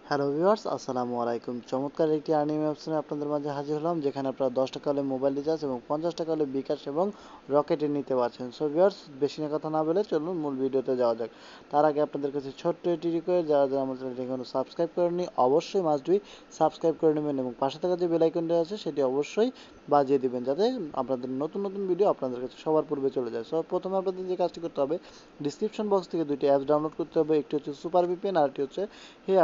Hello viewers, আসসালামু আলাইকুম। চমৎকার একটি আর্নিং অপশনে আপনাদের মাঝে হাজির হলাম, যেখানে আপনারা 10 টাকা হলে মোবাইল রিচার্জ এবং 50 টাকা হলে বিকাশ এবং রকেটে নিতে পারছেন। সো ভিউয়ার্স, বেশি না কথা না বলে চলুন মূল ভিডিওতে যাওয়া যাক। তার আগে আপনাদের কাছে ছোট্ট একটি রিকোয়েস্ট, যারা যারা আমার চ্যানেলটি এখনো সাবস্ক্রাইব করেননি অবশ্যই মাস্ট বি সাবস্ক্রাইব করে নেবেন এবং পাশে থাকা যে বেল আইকনটি আছে সেটি অবশ্যই বাজিয়ে দিবেন, যাতে আপনাদের নতুন নতুন ভিডিও আপনাদের কাছে সবার পূর্বে চলে যায়। সো প্রথমে আপনাদের যে কাজটি করতে হবে, ডিসক্রিপশন বক্স থেকে দুইটি অ্যাপস ডাউনলোড করতে হবে। একটি হচ্ছে সুপার ভিপিএন, আর একটি হচ্ছে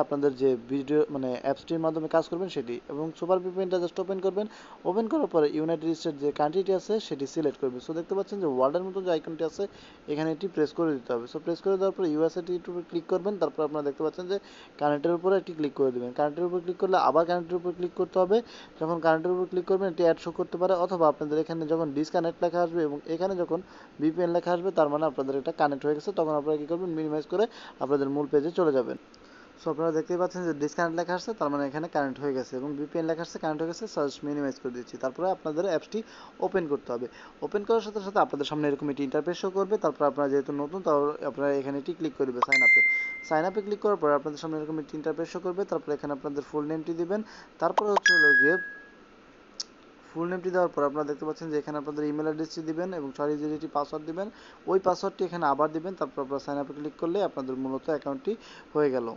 আপনাদের যে ভিডিও মানে অ্যাপসটির মাধ্যমে কাজ করবেন সেটি। এবং সুপার ভিপিএনটা জাস্ট ওপেন করবেন। ওপেন করার পরে ইউনাইটেড স্টেট যে কান্ট্রিটি আছে সেটি সিলেক্ট করবেন। সো দেখতে পাচ্ছেন যে ওয়ার্ল্ডের মতো যে আইকনটি আছে এখানে এটি প্রেস করে দিতে হবে। সো প্রেস করে দেওয়ার পরে ইউএসএটির উপরে ক্লিক করবেন। তারপর আপনারা দেখতে পাচ্ছেন যে কানেক্টের উপরে একটি ক্লিক করে দেবেন। কানেক্টের উপর ক্লিক করলে আবার কানেক্টের উপর ক্লিক করতে হবে। যখন কানেক্টের উপর ক্লিক করবেন এটি অ্যাড শো করতে পারে, অথবা আপনাদের এখানে যখন ডিসকানেক্ট লেখা আসবে এবং এখানে যখন ভিপিএন লেখা আসবে, তার মানে আপনাদের এটা কানেক্ট হয়ে গেছে। তখন আপনারা কী করবেন, মিনিমাইজ করে আপনাদের মূল পেজে চলে যাবেন। সো আপনারা দেখতেই পাচ্ছেন যে ডিসকানেক্ট লেখা আসছে, তার মানে এখানে কানেক্ট হয়ে গেছে, এবং ভিপিএন লেখা আসছে কানেক্ট হয়ে গেছে। সার্চ মিনিমাইজ করে দিচ্ছি। তারপরে আপনাদের অ্যাপসটি ওপেন করতে হবে। ওপেন করার সাথে সাথে আপনাদের সামনে এরকম একটি ইন্টারফেস শো করবে। তারপর আপনারা যেহেতু নতুন, তাহলে আপনারা এখানে এটি ক্লিক করে দেবে সাইন আপে। সাইন আপে ক্লিক করার পরে আপনাদের সামনে এরকম একটি ইন্টারফেস শো করবে। তারপর এখানে আপনাদের ফুল নেমটি দিবেন। তারপরে হচ্ছে হলো গিয়ে ফুল নেমটি দেওয়ার পর আপনারা দেখতে পাচ্ছেন যে এখানে আপনাদের ইমেল অ্যাড্রেসটি দিবেন এবং 6 ডিজিট পাসওয়ার্ড দিবেন। ওই পাসওয়ার্ডটি এখানে আবার দিবেন। তারপর আপনারা সাইন আপে ক্লিক করলে আপনাদের মূলত অ্যাকাউন্টটি হয়ে গেল।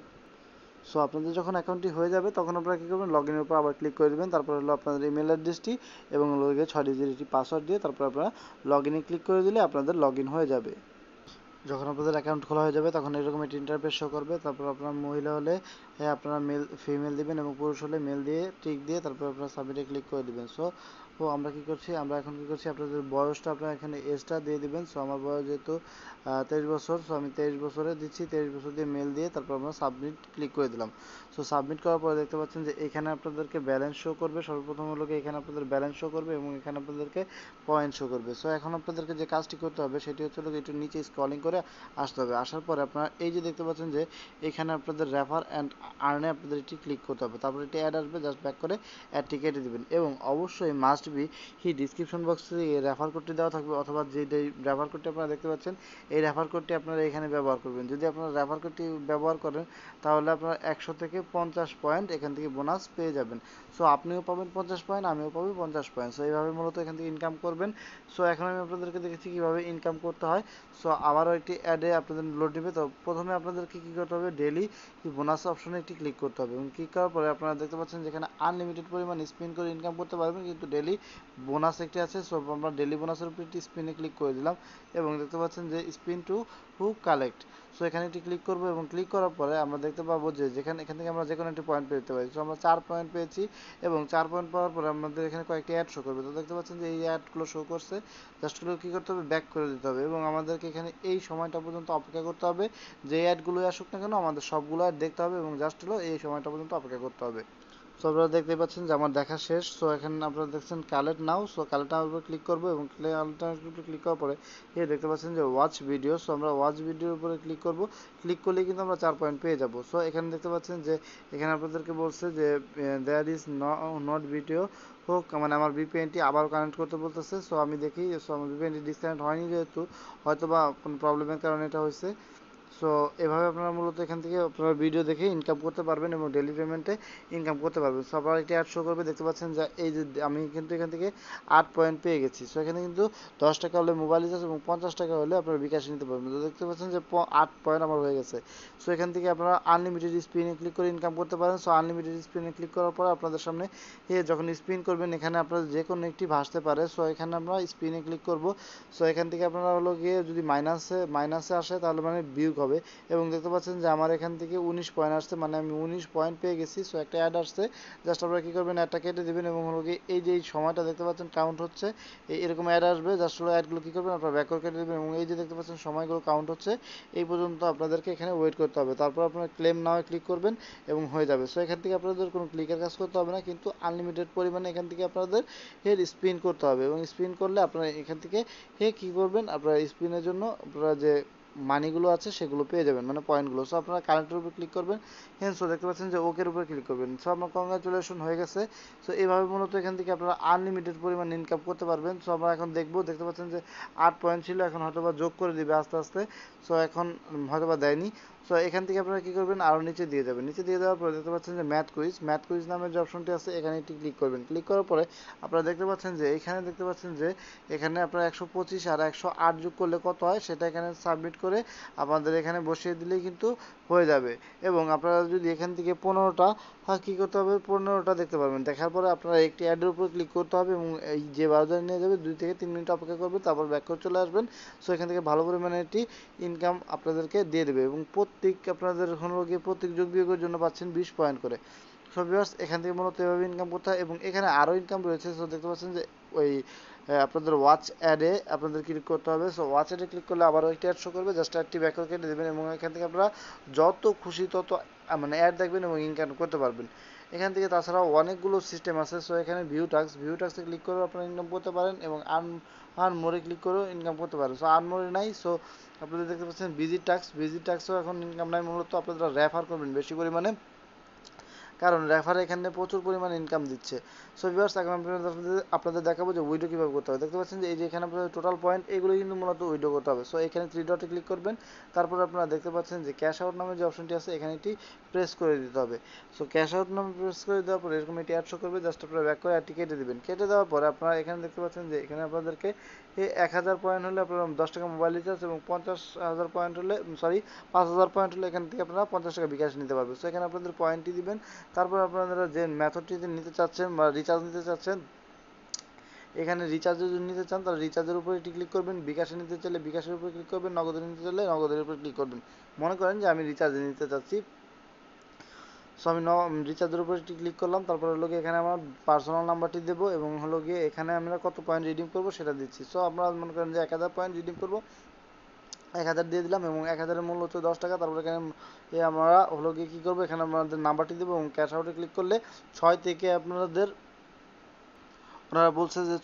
সো আপনাদের যখন অ্যাকাউন্টটি হয়ে যাবে তখন আপনারা কী করবেন, লগ ইনের উপর আবার ক্লিক করে দেবেন। তারপর হলো আপনাদের ইমেল অ্যাড্রেসটি এবং হলো গিয়ে 6 ডিজিট পাসওয়ার্ড দিয়ে তারপর আপনারা লগ ইনে ক্লিক করে দিলে আপনাদের লগ ইন হয়ে যাবে। যখন আপনাদের অ্যাকাউন্ট খোলা হয়ে যাবে তখন এরকম একটি ইন্টারফেস শো করবে। তারপর আপনার মহিলা হলে আপনারা মেল ফিমেল দিবেন এবং পুরুষ হলে মেল দিয়ে টিক দিয়ে তারপর আপনারা সাবমিটে ক্লিক করে দিবেন। সো আমরা কী করছি, আমরা এখন কী করছি, আপনাদের বয়সটা আপনারা এখানে এজটা দিয়ে দিবেন। সো আমার বয়স যেহেতু 23 বছর, সো আমি 23 বছরে দিচ্ছি। 23 বছর দিয়ে মেল দিয়ে তারপর আমরা সাবমিট ক্লিক করে দিলাম। সো সাবমিট করার পরে দেখতে পাচ্ছেন যে এখানে আপনাদেরকে ব্যালেন্স শো করবে। সর্বপ্রথম হলো এখানে আপনাদের ব্যালেন্স শো করবে এবং এখানে আপনাদেরকে পয়েন্ট শো করবে। সো এখন আপনাদেরকে যে কাজটি করতে হবে সেটি হচ্ছে একটু নিচে স্ক্রলিং করে আসতে হবে। আসার পরে আপনারা এই যে দেখতে পাচ্ছেন যে এখানে আপনাদের রেফার অ্যান্ড আর্নে আপনাদের এটি ক্লিক করতে হবে। তারপর এটি অ্যাড আসবে, জাস্ট ব্যাক করে অ্যাডটি কেটে দেবেন। এবং অবশ্যই মাস্ট বি ডিসক্রিপশন বক্সে রেফার কোডটি দেওয়া থাকবে, অথবা যে রেফার কোডটি আপনারা দেখতে পাচ্ছেন এই রেফার কোডটি আপনারা এখানে ব্যবহার করবেন। যদি আপনারা রেফার কোডটি ব্যবহার করেন তাহলে আপনারা 100 থেকে 50 পয়েন্ট এখান থেকে বোনাস পেয়ে যাবেন। সো আপনিও পাবেন 50 পয়েন্ট, আমিও পাবো 50 পয়েন্ট। সো এইভাবে মূলত এখান থেকে ইনকাম করবেন। সো এখন আমি আপনাদেরকে দেখেছি কীভাবে ইনকাম করতে হয়। সো আবারও একটি অ্যাডে আপনাদের লোড নেবে। তো প্রথমে আপনাদেরকে কী করতে হবে, ডেলি বোনাস অপশনে একটি ক্লিক করতে হবে এবং ক্লিক করার পরে আপনারা দেখতে পাচ্ছেন যেখানে আনলিমিটেড পরিমাণ স্পিন করে ইনকাম করতে পারবেন, কিন্তু ডেলি বোনাস একটি আছে। সো আমরা ডেলি বোনাসের উপর একটি স্পিনে ক্লিক করে দিলাম এবং দেখতে পাচ্ছেন যে স্পিন টু হু কালেক্ট। সো এখানে একটি ক্লিক করবো এবং ক্লিক করার পরে আমরা দেখতে পাবো যে এখান থেকে আমরা যে কোনো একটি পয়েন্ট পেতে পারি। সো আমরা 4 পয়েন্ট পেয়েছি এবং 4 পয়েন্ট পাওয়ার পরে আমাদের এখানে কয়েকটি অ্যাড শো করবে। তো দেখতে পাচ্ছেন যে এই অ্যাডগুলো শো করছে, জাস্ট হলো কী করতে হবে, ব্যাক করে দিতে হবে এবং আমাদেরকে এখানে এই সময়টা পর্যন্ত অপেক্ষা করতে হবে। যে অ্যাডগুলোই আসুক না কেন আমাদের সবগুলো অ্যাড দেখতে হবে এবং জাস্ট হলো এই সময়টা পর্যন্ত অপেক্ষা করতে হবে। সো আপনারা দেখতে পাচ্ছেন যে আমার দেখা শেষ। সো এখানে আপনারা দেখছেন কালেক্ট নাও। সো কালেক্ট নাওর উপর ক্লিক করবো এবং কালেক্ট নাওর উপর ক্লিক করার পরে দেখতে পাচ্ছেন যে ওয়াচ ভিডিও। সো আমরা ওয়াচ ভিডিওর উপরে ক্লিক করব। ক্লিক করলে কিন্তু আমরা 4 পয়েন্ট পেয়ে যাব। সো এখানে দেখতে পাচ্ছেন যে এখানে আপনাদেরকে বলছে যে দেয়ার ইজ নট ভিডিও হোক, মানে আমার ভিপিএনটি আবার কানেক্ট করতে বলতেছে। সো আমি দেখি, সো আমার ভিপিএনটি ডিসকানেক্ট হয়নি, যেহেতু হয়তো বা কোনো প্রবলেমের কারণে এটা হয়েছে। সো এভাবে আপনারা মূলত এখান থেকে আপনারা ভিডিও দেখে ইনকাম করতে পারবেন এবং ডেলি পেমেন্টে ইনকাম করতে পারবেন। সো আপনারা একটি অ্যাড শো করবে, দেখতে পাচ্ছেন যে এই যে আমি কিন্তু এখান থেকে 8 পয়েন্ট পেয়ে গেছি। সো এখানে কিন্তু 10 টাকা হলে মোবাইল রিচার্জ এবং 50 টাকা হলে আপনারা বিকাশ নিতে পারবেন। তো দেখতে পাচ্ছেন যে 8 পয়েন্ট আমার হয়ে গেছে। সো এখান থেকে আপনারা আনলিমিটেড স্পিনে ক্লিক করে ইনকাম করতে পারেন। সো আনলিমিটেড স্পিনে ক্লিক করার পর আপনাদের সামনে যখন স্পিন করবেন এখানে আপনাদের যে কোনো একটি ভাসতে পারে। সো এখানে আমরা স্পিনে ক্লিক করব। সো এখান থেকে আপনারা হলো গিয়ে যদি মাইনাসে আসে তাহলে মানে বিয়োগ হবে এবং দেখতে পাচ্ছেন যে আমার এখান থেকে 19 পয়েন্ট আসছে, মানে আমি 19 পয়েন্ট পেয়ে গেছি। সো একটা অ্যাড আসছে, জাস্ট আপনারা কী করবেন, অ্যাডটা কেটে দেবেন এবং হলো গিয়ে এই যে এই সময়টা দেখতে পাচ্ছেন কাউন্ট হচ্ছে, এরকম অ্যাড আসবে, জাস্ট হলো অ্যাডগুলো কী করবেন আপনারা ব্যাক করে কেটে দেবেন এবং এই যে দেখতে পাচ্ছেন সময়গুলো কাউন্ট হচ্ছে, এই পর্যন্ত আপনাদেরকে এখানে ওয়েট করতে হবে। তারপর আপনারা ক্লেম নাও ক্লিক করবেন এবং হয়ে যাবে। সো এখান থেকে আপনাদের কোনো ক্লিকের কাজ করতে হবে না, কিন্তু আনলিমিটেড পরিমাণে এখান থেকে আপনাদের স্পিন করতে হবে এবং স্পিন করলে আপনারা এখান থেকে কী করবেন, আপনারা স্পিনের জন্য আপনারা যে মানিগুলো আছে সেগুলো পেয়ে যাবেন, মানে পয়েন্টগুলো। সো আপনারা কারেন্টের উপর ক্লিক করবেন। হ্যাঁ, সো দেখতে পাচ্ছেন যে ওকের উপর ক্লিক করবেন। সো আপনার কংগ্রাচুলেশন হয়ে গেছে। সো এইভাবে মূলত এখান থেকে আপনারা আনলিমিটেড পরিমাণ ইনকাম করতে পারবেন। সো আমরা এখন দেখতে পাচ্ছেন যে 8 পয়েন্ট ছিল, এখন হয়তো বা যোগ করে দিবে আস্তে আস্তে। সো এখন হয়তো বা দেয়নি। সো এখান থেকে আপনারা কি করবেন, আরও নিচে দিয়ে যাবেন। নিচে দিয়ে যাওয়ার পরে দেখতে পাচ্ছেন যে ম্যাথ কুইজ নামের যে অপশনটি আছে এখানে একটি ক্লিক করবেন। ক্লিক করার পরে আপনারা দেখতে পাচ্ছেন যে এখানে আপনারা 125 আর 108 যোগ করলে কত হয় সেটা এখানে সাবমিট করে আপনাদের এখানে বসিয়ে দিলেই কিন্তু হয়ে যাবে। এবং আপনারা যদি এখান থেকে 15টা কী করতে হবে, 15টা দেখতে পারবেন। দেখার পরে আপনারা একটি অ্যাডের উপর ক্লিক করতে হবে এবং এই যে ব্রাউজারে নিয়ে যাবে 2 থেকে 3 মিনিট অপেক্ষা করবেন, তারপর ব্যাক করে চলে আসবেন। সো এখান থেকে ভালো পরিমাণে একটি ইনকাম আপনাদেরকে দিয়ে দেবে এবং প্রত্যেক যোগ বিয়োগের জন্য পাচ্ছেন 20 পয়েন্ট করে। সো ভিউয়ার্স, এখান থেকে মূলত এভাবে ইনকাম করতে হয় এবং এখানে আরও ইনকাম রয়েছে। সো দেখতে পাচ্ছেন যে ওই আপনাদের ওয়াচ অ্যাডে আপনাদের ক্লিক করতে হবে। সো ওয়াচ অ্যাডে ক্লিক করলে আবারও একটি অ্যাড শো করবে, জাস্ট অ্যাডটি ব্যাক করে কেটে দেবেন এবং এখান থেকে আপনারা যত খুশি তত মানে অ্যাড দেখবেন এবং ইনকাম করতে পারবেন এখান থেকে। তাছাড়াও অনেকগুলো সিস্টেম আছে। সো এখানে ভিউ টাক্সে ক্লিক করে আপনারা ইনকাম করতে পারেন এবং আর্ন মোরে ক্লিক করেও ইনকাম করতে পারেন। সো আর্ন মোরে নাই, সো আপনারা দেখতে পাচ্ছেন ভিজিট টাক্সও এখন ইনকাম নাই। মূলত আপনারা রেফার করবেন বেশি পরিমাণে, কারণ রেফার এখানে প্রচুর পরিমাণে ইনকাম দিচ্ছে। সো ভিউয়ার্স, এখন আপনাদের দেখাবো যে উইডো কীভাবে করতে হবে। দেখতে পাচ্ছেন যে এই যে এখানে আপনাদের টোটাল পয়েন্ট এগুলো কিন্তু মূলত উইডো করতে হবে। সো এখানে 3 ডটে ক্লিক করবেন, তারপর আপনারা দেখতে পাচ্ছেন যে ক্যাশ আউট নামে যে অপশনটি আছে এখানে এটি প্রেস করে দিতে হবে। সো ক্যাশ আউট নামে প্রেস করে দেওয়ার পরে এরকম এটি অ্যাড শো করবে, জাস্ট আপনারা ব্যাক করে অ্যাডটি কেটে দেবেন। কেটে দেওয়ার পরে আপনারা এখানে দেখতে পাচ্ছেন যে এখানে আপনাদেরকে 1000 পয়েন্ট হলে আপনারা 10 টাকা মোবাইল রিচার্জ এবং 50,000 পয়েন্ট হলে 5,000 পয়েন্ট হলে এখান থেকে আপনারা 50 টাকা বিকাশ নিতে পারবেন। সো এখানে আপনাদের পয়েন্টটি দিবেন, তারপর আপনারা যে মেথডটিতে নিতে চাচ্ছেন বা রিচার্জ নিতে চাচ্ছেন, এখানে রিচার্জে যদি নিতে চান তাহলে রিচার্জের উপরে এটি ক্লিক করবেন, বিকাশে নিতে চাইলে বিকাশের উপরে ক্লিক করবেন, নগদে নিতে চাইলে নগদের উপরে ক্লিক করবেন। মনে করেন যে আমি রিচার্জে নিতে চাচ্ছি, সো আমি রিচার্জের উপরে একটি ক্লিক করলাম, তারপর হলো গিয়ে এখানে আমার পার্সোনাল নাম্বারটি দেবো এবং হলো গিয়ে এখানে আমরা কত পয়েন্ট রিডিম করবো সেটা দিচ্ছি। সো আপনারা মনে করেন যে 1000 পয়েন্ট রিডিম করবো, 1000 দিয়ে দিলাম এবং 1000-এর মূল্য হচ্ছে 10 টাকা। তারপরে এখানে আমরা হলো গিয়ে কী করবো, এখানে আমাদের নাম্বারটি দেবো এবং ক্যাশ আউটে ক্লিক করলে 6 থেকে ওনারা বলছে যে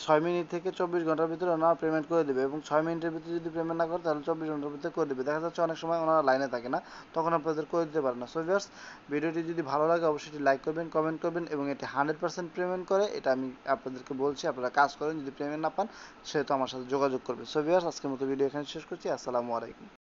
6 মিনিট থেকে 24 ঘন্টার ভিতরে ওনারা পেমেন্ট করে দেবে এবং 6 মিনিটের ভিতরে যদি পেমেন্ট না করে তাহলে 24 ঘন্টার ভিতরে করে দেবে। দেখা যাচ্ছে অনেক সময় ওনারা লাইনে থাকে না, তখন আপনাদের করে দিতে পারে না। সো ভিউয়ার্স, ভিডিওটি যদি ভালো লাগে অবশ্যই লাইক করবেন, কমেন্ট করবেন এবং এটি 100% পেমেন্ট করে, এটা আমি আপনাদেরকে বলছি। আপনারা কাজ করেন, যদি পেমেন্ট না পান সেহেতু আমার সাথে যোগাযোগ করবেন। সো ভিউয়ার্স, আজকের মতো ভিডিও এখানে শেষ করছি। আসসালামু আলাইকুম।